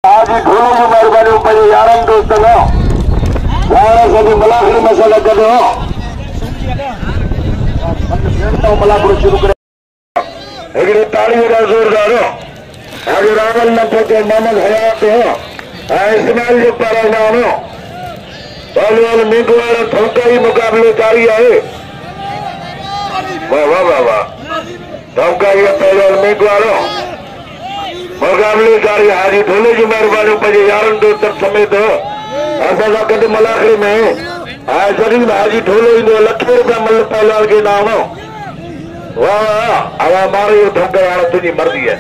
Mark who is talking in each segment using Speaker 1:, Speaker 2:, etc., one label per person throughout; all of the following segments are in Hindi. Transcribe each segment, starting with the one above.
Speaker 1: आज ढोले की मेहरबानी पंहिंजे यारनि दोस्तनि सभी मलाखड़ी मसाला गॾु मलाखड़ो शुरू करे हिकिड़ी ताड़ी वॾा ज़ोरदार आज रावल न पहुचे मोहम्मद हयात इस्माइल जो पारां नाम पहलवान मींगवाड़ा थोकाई मुकाबले जारी है। वाह वाह वाह वाह थोकाई पहलवान मींगवाड़ो मुकाबले जारी हाजी ढोले की मेहरबानी पंहिंजे यारनि दोस्तनि समेत असां सां गॾु मलाखड़ी में जॾहिं हाजी ढोले ईंदो लखे रुपया मल पहलवान के नाम। वाह वाह हवा मारे इहो थोक हाणे तुंहिंजी मर्ज़ी है।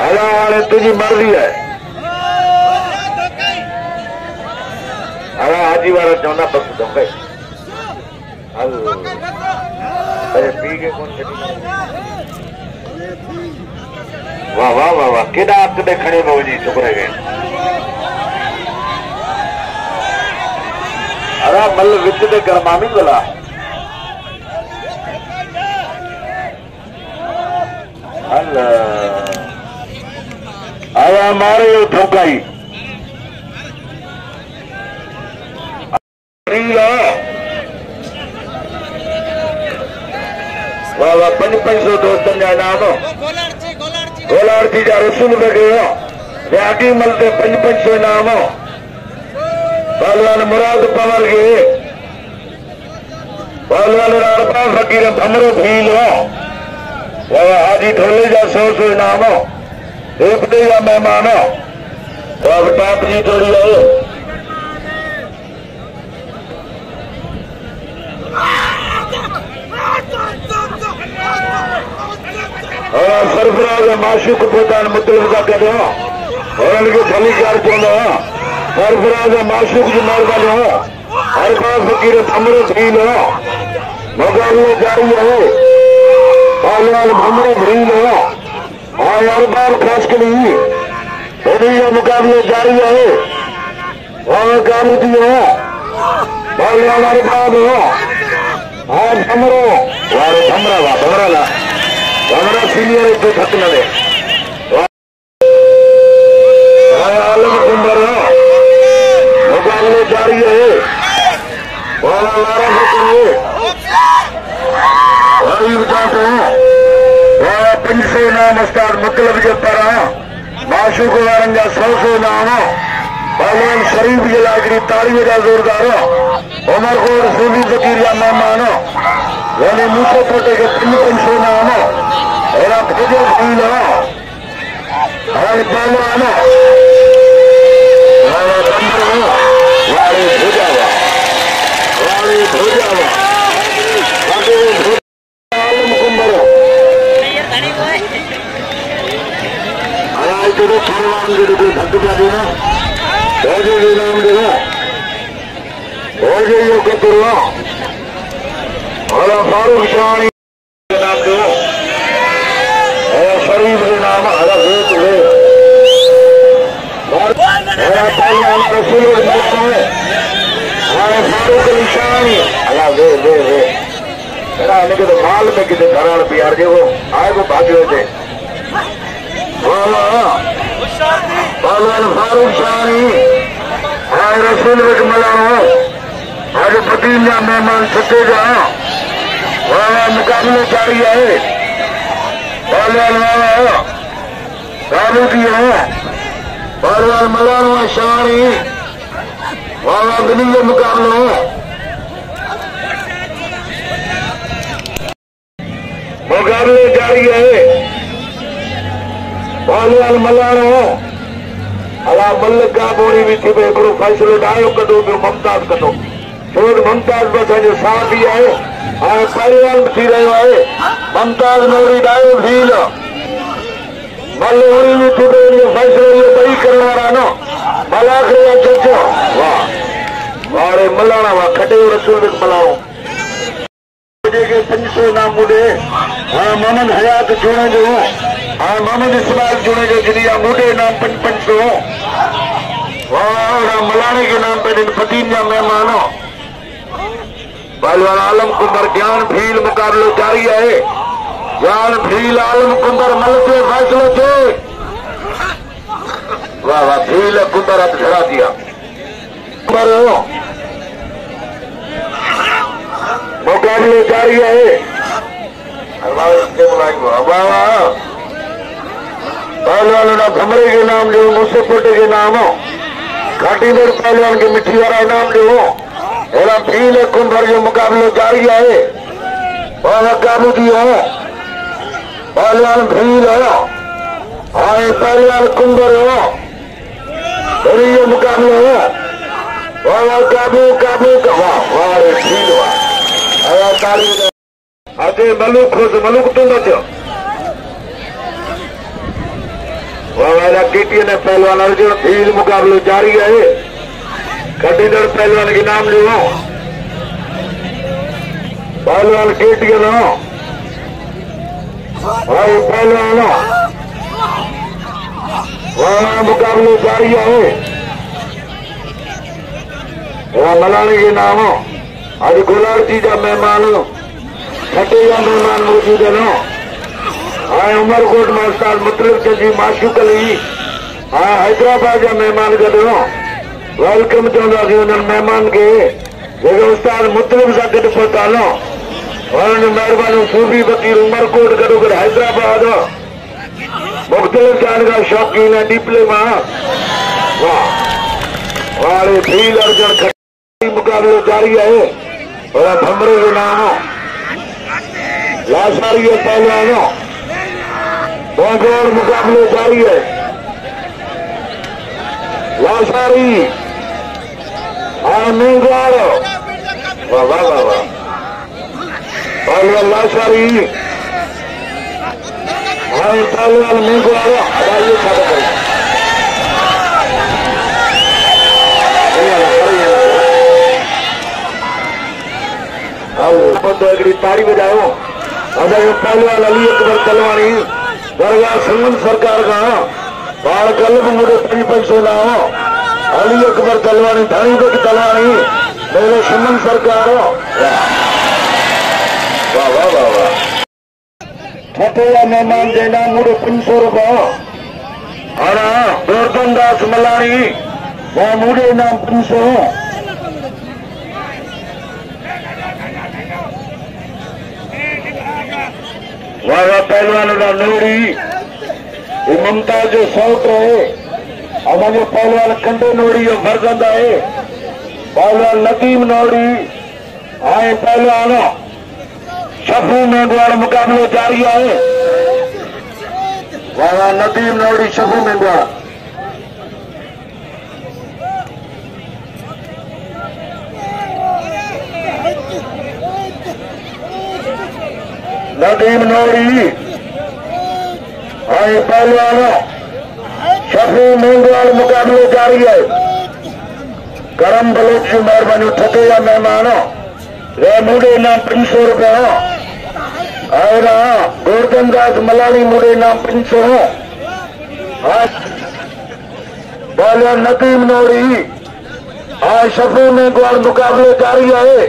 Speaker 1: हवा हाणे तुंहिंजी मर्ज़ी है। हवा हाजी वारा चवंदा बसि थोक हल पी के कोन छॾी। वाह वाह वाह वाह केॾा हथ में खणी पवजी छोकिरे खे। अरे मल विच ते गरमामी भला हल हवा मारे ठोकाई वाह वाह 500 दोस्तनि जा इनाम गोलार्थी जा रसूल गयो व्यागी मल ते 500 इनाम पहलवान मुराद पवर के पहलवान राणपा फकीर भमरो भील हाजी ढोले जा 100 इनाम देवते जा मेहमान टाप जी थोड़ी है। सरफराज माशूक पोतान मुतलब था कदो उन्हनि खे भलीकार चवंदो सरफराज माशूक जी महिरबानी हर बार फकीर भमरो भील मुकाबलो जारी है। पहलवान भमरो भील हर बार खास करी मुकाबलो जारी है। कामती पहलवान हर बार भमरो वारे भमरा वाह भमरा ला भमरा सीनियर एक थक न दे आलम कुंबर मुकाबले जारी है। पंजे नाम उस्ताद मतलब जे पारां माशूक वारनि जा 100 नाम पहलवान शरीफ जे लाइ हिकिड़ी ताड़ीअ जा ज़ोरदार उमरकोट सूली फ़कीर जा महिमान यानी मूसे पोटे खे 500 नाम अहिड़ा फौजो भील हाणे पहलवान वारे भुजावा वारे भुजावा आलम कुंबर तो पहलवान के धक पिया देना फौजे के नाम देना फौजे यो कतुरो हरा फारूक शानी के नाम दो हरा शरीफ के नाम हरा वेत वे हरा पहलवान रसूल के नाम है हरा फारूक निशानी हरा वे वे वे हरा इनके तो माल में कितने धराड़ प्यार जे वो आए वो भाग्य थे। पहलवान फारूक शानी हाय रसूल के मलानो आज पतीन जा मेहमान छठे जा वाह मुकाबले जारी है। पहलवान वाला काबूती है पहलवान मलानो शानी वाह गली के मुकाबले मुकाबले जारी है। पहलवान मलानो अला मल का बोरी भी थी हिकिड़ो फ़ैसिलो ॾायो कदो पियो मुमताज़ कदो छो मुमताज़ बि असांजो साथ ई आहे हाणे पहलवान बि थी रहियो आहे मुमताज़ नौरी ॾायो भील मल उड़ी बि थी पियो फ़ैसिलो इहो ॿई करण वारा न मलाखड़ी जा चचो वाह वारे मलाणा वाह खटे रसूल मलाणो जेके 500 इनाम ॾे हाणे मोहम्मद हयात चूणे जो हाँ मोहम्मद इस्माइल जुड़े जो जिनिया मुझे नाम 500 वाह मलाने के नाम पे फतीन जा मेहमान पहलवान आलम कुंबर ज्ञान भील मुकाबलो जारी है। ज्ञान भील आलम कुंबर मल से फैसलो थे वाह वाह भील कुदरत घरा दिया मुकाबले जारी है पहलवान भमरे के नाम लो मुसेपोटे के नाम घाटीदर पहलवान के मिट्टी वाला नाम लो एरा भील कुंभर जो मुकाबले जारी है वह काबू की हो पहलवान भील हो आए पहलवान कुंभर हो ये मुकाबले हो वह काबू काबू का भील अजय मलूक खुश मलूक तुम बचो वाला केटीएन ने पहलवान अर्जुन भील मुकाबले जारी है घाटीदर पहलवान के नाम लो पहलवान केटीएन हो भाई पहलवान वहां मुकाबले जारी है मलानी के नाम हो आज गुलारजी जा मेहमान छठे जा मेहमान मौजूद है आए उमरकोट मास्टर मतलब जी माशूक अली हाँ हैदराबाद जा मेहमान गॾु वेलकम चवंदासीं उन्हनि मेहमान खे जेके उस्ताद मुतलिब सां गॾु पहुतालो उन्हनि महिरबानी सूबी वकील उमरकोट गॾो गॾु हैदराबाद मुख़्तलिफ़ जान का शौक़ीन है डीपले मां वाह वाले भील अर्जुन मुकाबले जारी है और भमरे के नाम लासारी पहलवानों बहुत मुकाबले जारी है लासारी मेघवाड़ वाह वाह वाह वाह पहलवान लासारी पहलवान मेघवाड़ अदाइए खाता करें ताड़ी बजाओ अगर पहलवान अली अकबर तलवानी दरगाह सुमन सरकार का बाल कल्ब मुझे 500 ना हो अली अकबर तलवानी धानी बेग तलवानी मेरे सुमन सरकार वाह वाह वाह वाह छठे मेहमान के नाम मुझे 500 रुपया और गोवर्धन दास मलानी वह मुझे नाम 500 वाह पहलवान नोड़ी ममता जो शौक है असांजो पहलवान कंडे नोड़ी जो फर्जंद है पहलवान नदीम नोड़ी आए पहलवान शफू मेघवाड़ मुकाबले जारी है वाह नदीम नोड़ी शफू मेघवाड़ नदीम नोड़ी आए पहलवान शफी मेघवाड़ मुकाबले जारी है करम बलोच की मेहरबानी ठके या मेहमान मुड़े नाम 500 रुपया और गोवर्धन दास मलानी मुड़े नाम 500 पहलवान नदीम नोड़ी आज शफी मेघवाड़ मुकाबले जारी है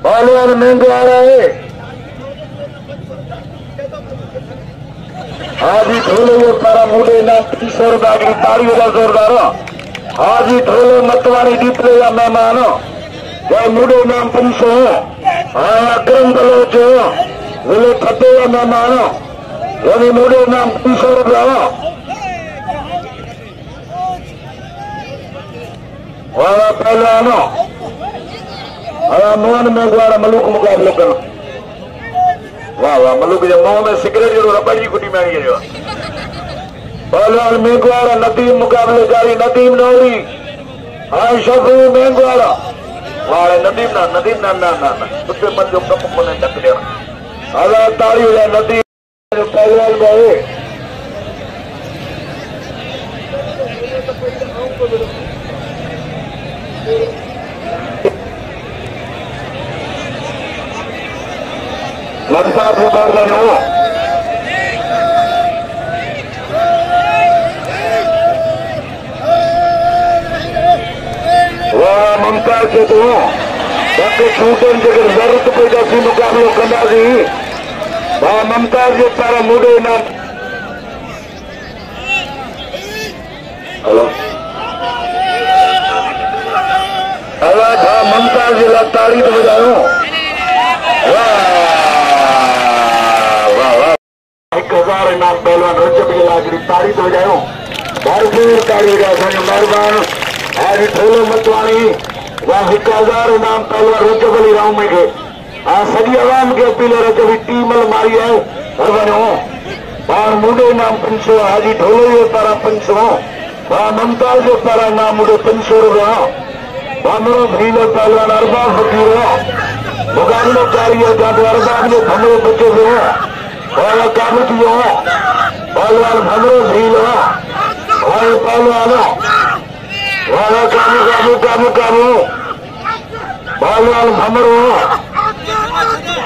Speaker 1: पहलवान मेघवाड़ है हाजी ढोले पारा मुड़े नाम 300 रुपया की ताड़ी का जोरदार हाजी ढोले मतवानी डीपले या मेहमान वह मुड़े नाम 500 अक्रम बलोच विले खटे या मेहमान वही मुड़े नाम 300 रुपया वह पहलवान मोहन मेघवाड़ मलूक मुकाबले करना वाह वाह मलूक जो मुंह में सिगरेट जो रबड़ की गुटी में जो पहलवान मेघवाड़ नदीम मुकाबले जारी नदीम नौरी हाँ शफी मेघवाड़ वाह नदीम ना ना ना ना उससे मन जो कम को नहीं ढक देना अला ताड़ी हो जाए नदीम जो पहलवान गए लगता है वह ममता से तो छूटन जगह जरूरत पैदा थी मुकाबलो कंदासी वह ममता जे पारा मुड़े नाम जिला ताड़ी तो बजायो। वाह वाह 1000 इनाम पहलवान रजब जिला की ताड़ी तो बजायो। भरपूर ताड़ी बजा साईं मेहरबान आज ठोलो मतवाणी वाह 1000 इनाम पहलवान रजब अली राम में के सॼी आवाम खे अपील रजब टीम मारी है हर वञो पाण मुंडे नाम 500 हाजी ढोलो जे पारां 500 वाह मुमताज जे पारां नाम मुंडे 500 रुपया बामरो भील पहलवान अरबाब फकीर मुकाबलो जारी है जहां अरबाब जो भमरो बचे हुए वाह काबू जो पहलवान भमरो भील वाह पहलवान वाह काबू काबू काबू काबू पहलवान भमरो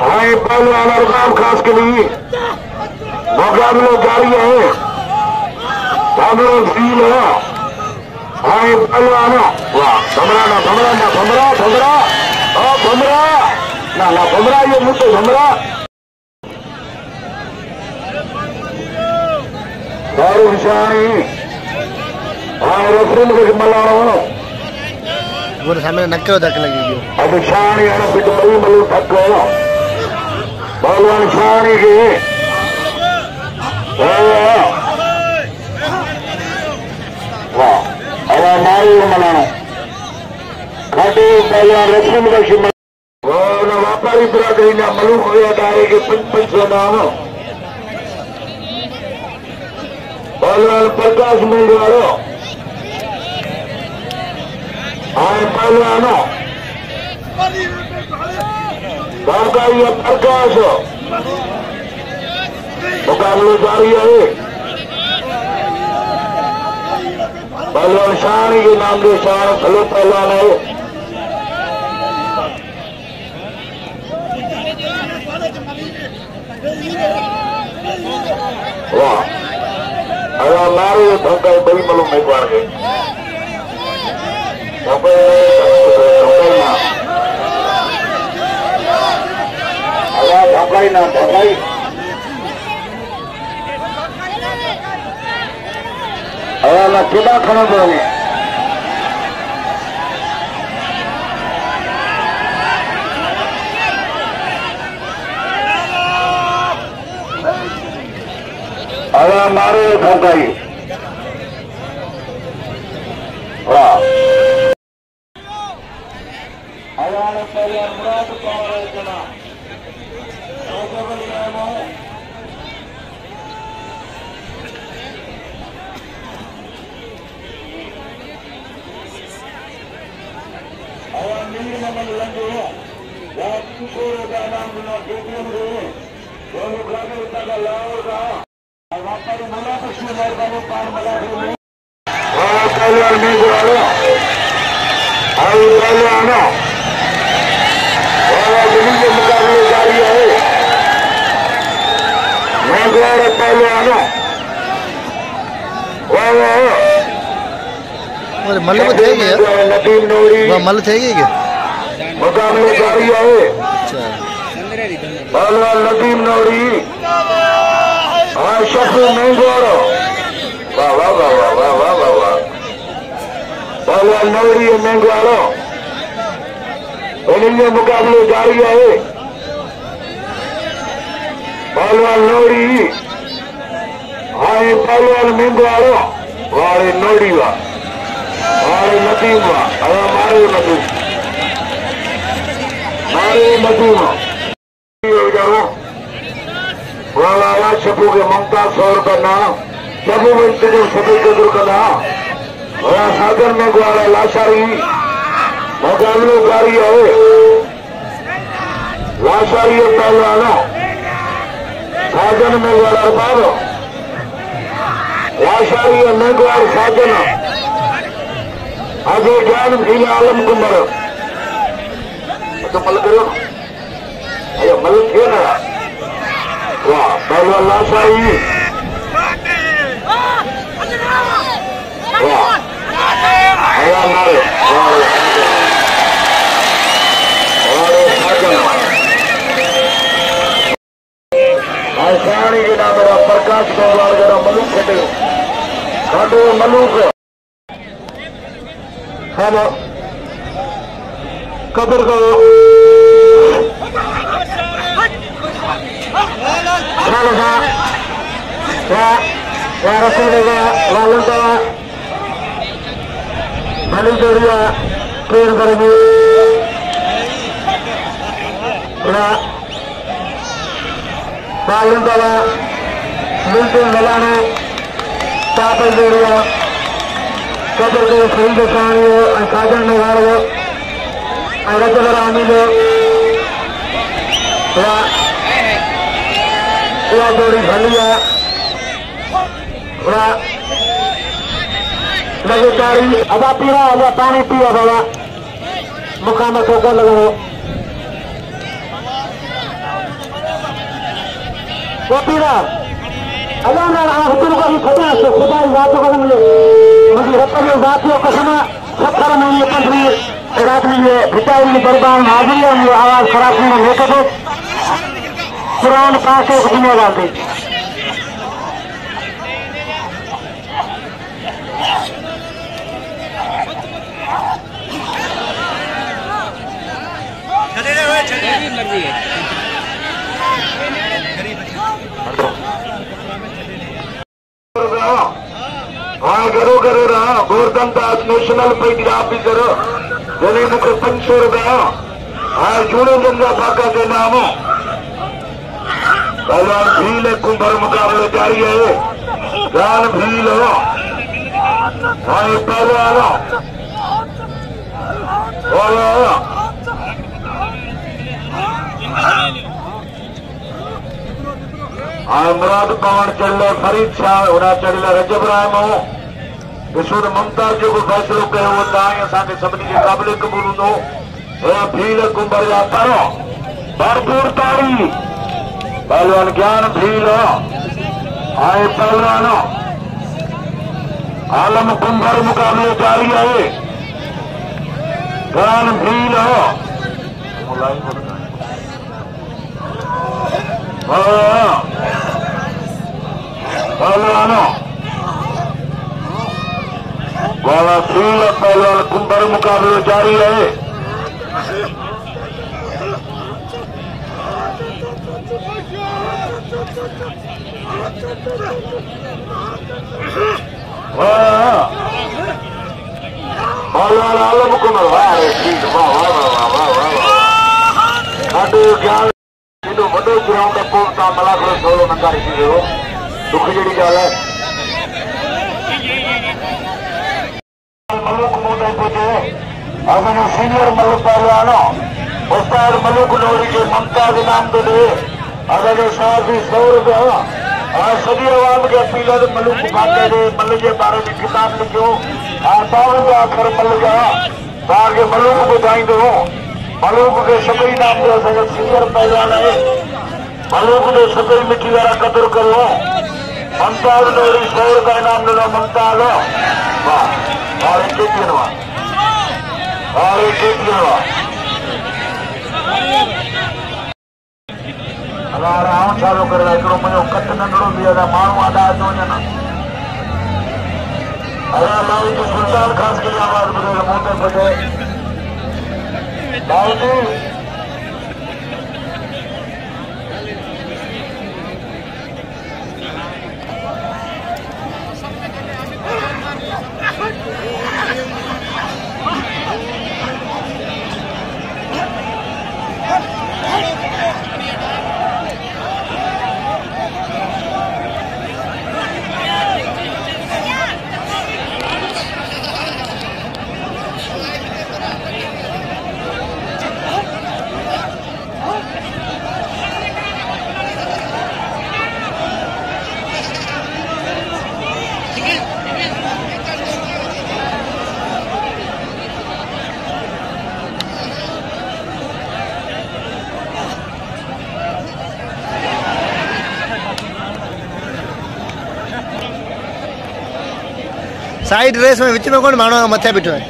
Speaker 1: हाय पहलवान अरबाब खास के लिए मुकाबलो जारी है भमरो भील हाय पहलवान वाह भमरा ना भमरा ना भमरा भमरा भमरा ना ना भमरा ये मुझे भमरा दारू विषाणी हाय रफरीन के मलाणो
Speaker 2: वो सामने नक्के धक्के लगेगी
Speaker 1: अब शानी है पिट बड़ी मलू थक गयो पहलवान शानी के वाह अब मारू मलाणो खाटे पहलवान रफरीन का ना व्यापारी बिरादरी ना मलू गया डारे के 500 नाम पहलवान प्रकाश मंगवाड़ो आए पहलवानो बाबा ये प्रकाश मुकाबले जारी है पहलवान शानी के नाम के शान भलो पहलवान है वाह अरे मारो धोखा बड़ी मालूम नहीं पड़ गई धोखाई ना धोखाई अरे ना केड़ा खड़ा पड़े अरे मारो धोखाई वाह पहले मुराद पावर जना लगे नाम बिना केटीएम का लाओगा मला पक्षी मेहरबानी पार मला पहलवान में गुराड़ो आई पहलवानो दिल्ली के मुकाबले जारी है मैं गुराड़ो पहलवानो
Speaker 2: मल्ल में थे
Speaker 1: नदीम नोड़ी
Speaker 2: मल्ल थे क्या
Speaker 1: मुकाबले जारी है पहलवान नदीम नोड़ी हाँ शफी मैंगोरो वाह वाह वाह वाह वाह वाह वाह वाह पहलवान नोड़ी मैंगोरो इनके मुकाबले जारी है पहलवान नोड़ी हाँ पहलवान मैंगोरो वारे नोड़ी वाह मारे नदीम वाह अरे मारे नदीम वाला शबू के मुमताज 100 रुपये नाम शबू में इंतजाम सभी के दूर करना वहाँ साधन में गुआरा लाशारी मुकाबले जारी है लाशारी पहलवानों साधन में गुआरा अरबाब लाशारी में गुआर साधन अजय ज्ञान भील आलम कुमार तो मल करो अरे मल थे ना वाह पहलवान लाशारी वाह अरे मारे आसानी के नाम मेरा प्रकाश गौरवार जरा मलूक खटे खाटे मलूक हम कदर करो भली जोड़िया ट्रेन करेंगे मिल्टन गलानो चापल जोड़िया कदर के खरीद साणियो साजन नगारो रजबर आमिलो जोड़ी भलिया लगातारी अब पीरा अब पानी पिया बाबा मुकाम ठोकर लगाओ वो पीरा अल्लाह ना हुकुम को ही खुदा से खुदा की बातों को मिले मुझे रब्बी जातियों को समा सत्तर में ये पंद्री रात में ये भिटाई दरबार हाजिर है ये आवाज खराब नहीं लेकर दो कुरान पाक के दुनिया डालते हाँ करो करो रहा गोवर्धन दास नेशनल पंजाब भी करो जने मुझे 500 रुपया हाँ जूने जनता पाका के नाम पहलवान भील कुंभर मुकाबले जारी है गान भील हो हाँ ये पहलवान मुराद पवन चढ़े फरीद शाह उड़ा चढ़े रजब राम हो विशुद्ध मुमताज जो फैसलो कयो वो ताई असांखे सभिनी खे क़ाबिल क़बूल हूंदो भील कुंभर जा तारो भरपूर ताड़ी पहलवान ज्ञान भील आए पहलवान आलम कुंभर मुकाबले जारी है ज्ञान भील पहलवान वाला भील पहलवान कुंभर मुकाबले जारी है पहलवान आलम कुंभर वाह ठीक वाह वाह वाह वाह वाह ॾाढो ज्ञान एॾो वॾो ग्राउंड पोइ तव्हां मलाखड़ो सवलो न करे सघो दुख जहिड़ी ॻाल्हि आहे मलूक मूं ताईं पहुचे असांजो सीनियर मलूक पहलवान उस्ताद मलूक नोरी खे मुमताज इनाम थो ॾे असांजो शादी 100 रुपया सॼी आवाम खे अपील आहे मलूक फाटे ॾे मल जे बारे में किताब लिखियो 52 अखर मल जा तव्हांखे मलूक ॿुधाईंदो मलूक के सभी नाम जो सीनियर पहलवान है मलूक ने सभी मिट्टी वाला कदर करो मुमताज नोरी 100 रुपया इनाम ॾिनो मुमताज वाह और एक राउंड चालू करे हिकिड़ो मुंहिंजो कट नंढड़ो बि आहे माण्हू आॾा अचो वञनि अरे माई जो सुल्तान खास की आवाज ॿुधे मूं ते ॿुधे
Speaker 2: साइड रेस में विच में कौन मानो मथे बिठो है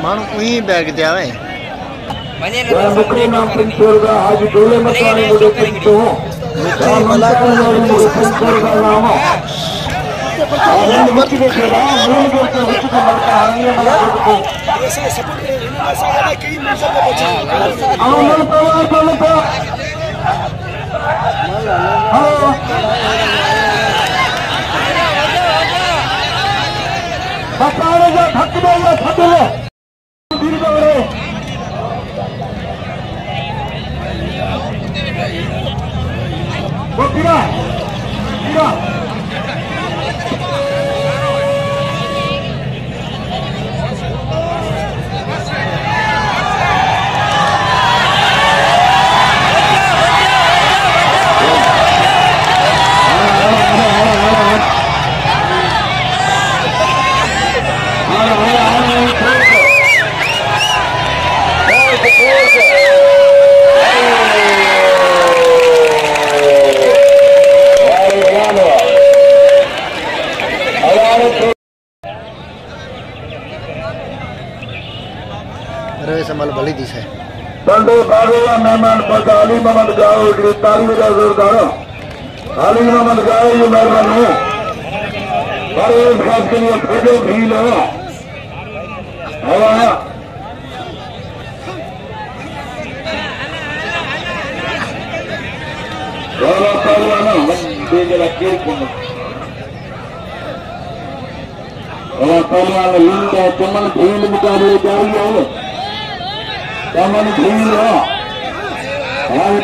Speaker 2: मानो वहीं बैग दिया है
Speaker 1: मुख्य नाम पिंचोरगा आज डोले मसाने मुझे पिंचो पिंचोरगा नाम मुख्य के खिलाफ मूल के ऊपर उच्च को मरता है ये मला को ऐसे सपोर्ट करें ऐसा है कि मिशन को बचा आमल प्रवाह को हेलो बताओ जो थक दो दीर्घ रे वो गिरा
Speaker 2: संभाल भली दिशा है
Speaker 1: संडे बागेला मेहमान पद अली मोहम्मद गाओ गिरफ्तारी में जोरदार अली मोहम्मद गाओ ये मेहमान है और एक खास के लिए भेजो भील है वाला पहलवान देख रखे पहलवान लिंग चमन भील मुकाबले जारी है चमन भील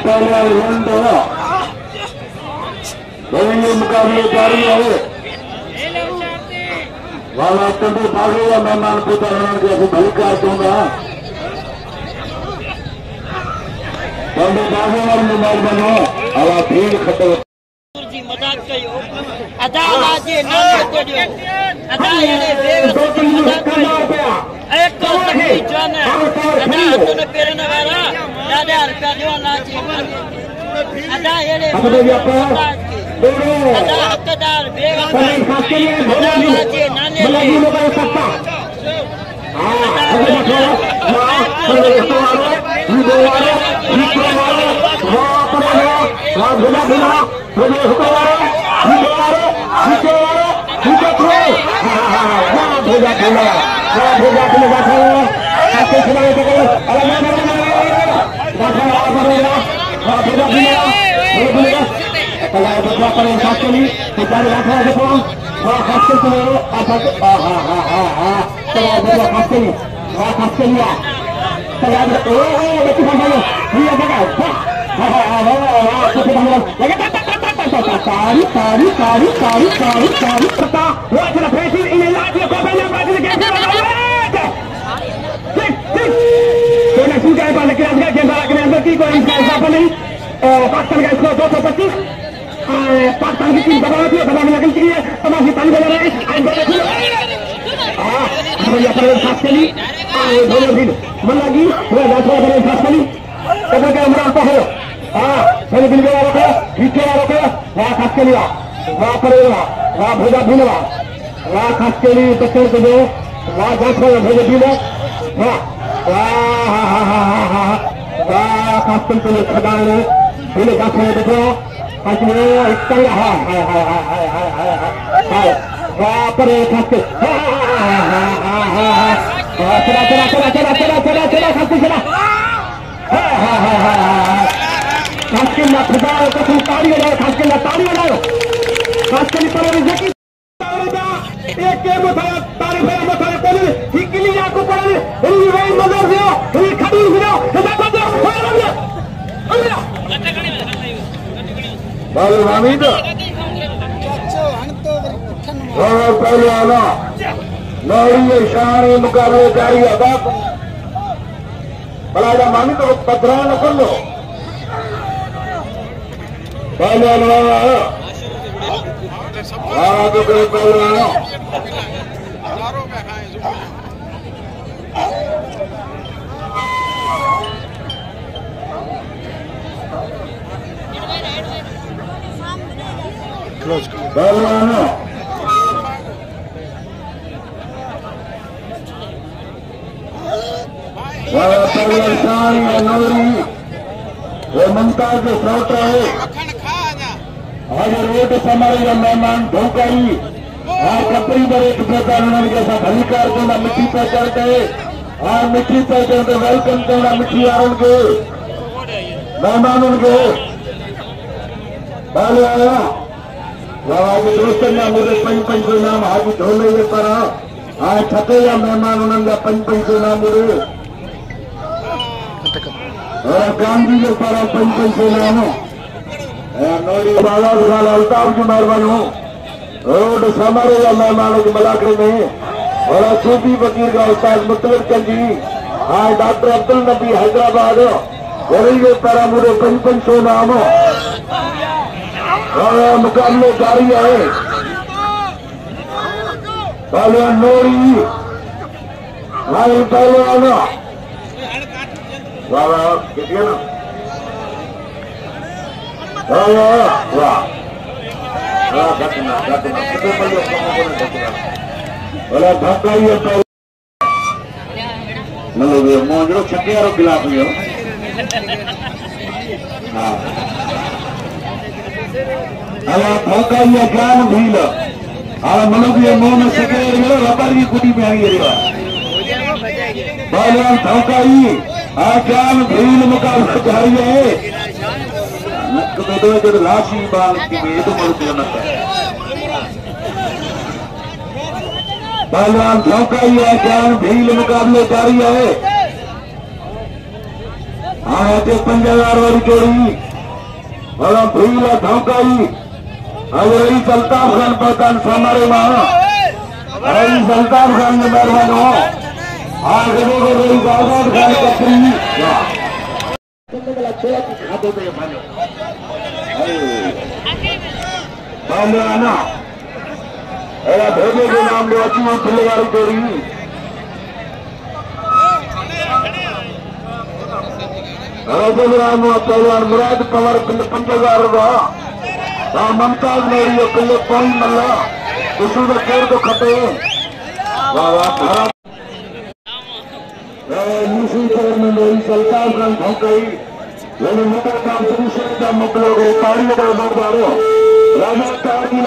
Speaker 1: पहलवान लिंग दोनों मुकाबले जारी है वाला तंदे भागेगा मेहमान पुत्र के भली कर दूंगा तंदे भागेगा मेहमान बनो हवा भीड़ खत्म
Speaker 3: मजाक कयो अदा लाजे नाम तेडियो अदा येने बेवस मजाक कयो एक तो सही जाने अदा तने पेरने वाला दादा रुपया दो लाजे अदा येने अदा हकदार बेवस अदा लाजे नाने पाकिस्तान का स्कोर 225 पाकिस्तान की टीम दबाती है दबाने लगन के लिए तमाशी पानी बजा रहे हैं खासली मन लगी खासली कदर के इमरान को हो पहले दिल गया रोके पीछे रोके वहाँ खास के लिया वहाँ करेगा वहाँ भेजा भूलवा वहाँ खास के लिए बच्चों को दो वहाँ जांच को भेजे भूलो वहाँ खास के लिए खदाने भूले जांच में देखो खास में इतना वहाँ पर खास के चला चला चला चला चला चला चला खास के चला खास के ना खुदा को तुम ताड़ी लगाओ खास के ना ताड़ी लगाओ खास के पर जकी एक के बताया ताड़ी पे बताया तो ठीक के लिए आपको पड़ा ये वही मदर से ये खड़ी हो ऐसा कर दो बाल हामिद और पहले आना नौरी शान मुकाबले जारी अदा बड़ा मानी तो पत्रा न कर लो पहले तो पहले पहले मुमताज जो फ्लॉट है आज रोड समारे मेहमान धोकारी कपड़ी पर एक प्रकार उन्होंने साथ हलीकार देना मिट्टी पर चढ़ते मिट्टी पर चढ़ते वेलकम करना मिट्टी आरण के मेहमान उनके पहले आया आज दोस्तों मुझे पंच नाम आज ढोले पर आज छठे या मेहमान उन्होंने पंच नाम मुझे गांधी के पर पंच नाम नोड़ी बाबा साल अल्ताफ की मेहरबानी हो रोड समारे या मेहमानों की मुलाकात में और सूफी फकीर का उस्ताद मुतलक जी आज डॉक्टर अब्दुल नबी हैदराबाद वही के पर मुझे पंच नाम और मुकाबले जारी है पहले नोड़ी भाई पहले आना वाह कितने ना वाह बोला धक्का ही है मतलब ये मोजरो छक्के खिलाफ ही हो हाँ धोखा ही ज्ञान भील मतलब ये मुंह में सके रबर की कुटी में आई है धोखा ही ज्ञान भील मुकाबला जारी है जो लाशी बाल की तो पहलवान धोखा ही है ज्ञान भील मुकाबले जारी है हाँ 5000 वाली जोड़ी और भील धोखा ही अगर रही अल्ताफ खान पहचान हमारे वहां रही अल्ताफ खान ने मेहरबान हो आगे रही आजाद खान कपड़ी खाते थे पहले आना भेजे के नाम ले अच्छी खुलेवारी जोड़ी पहलवान मुराद पवार 5000 रुपया मुमताज मेरी किले कोई मल्ला उसू का केर तो खपे दूसरी तरफ में मेरी सल्तान खान धोकई मैंने मोटर काम दूसरे का मुकलो गए पानी का मरदारो लगातार की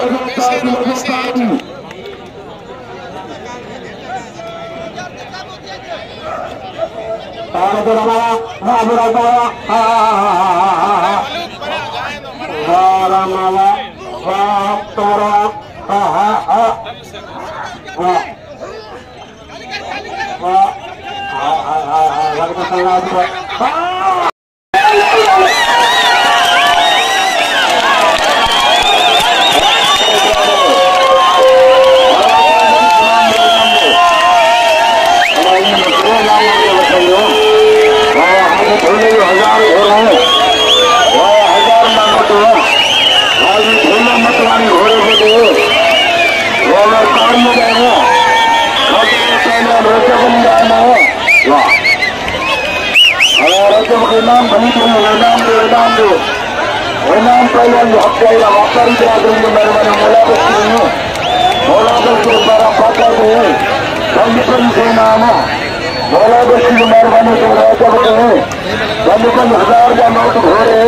Speaker 3: हजार का नोट घोड़े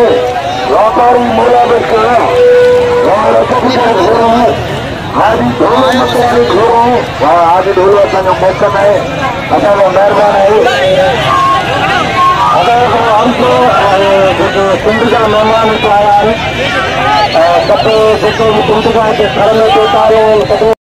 Speaker 3: व्यापारी मोला आज ढोल असांजो मौसम है असांजो महिरबान है हमको सिंध जा मेहमान आया आहिनि सभु सिंध जा घर में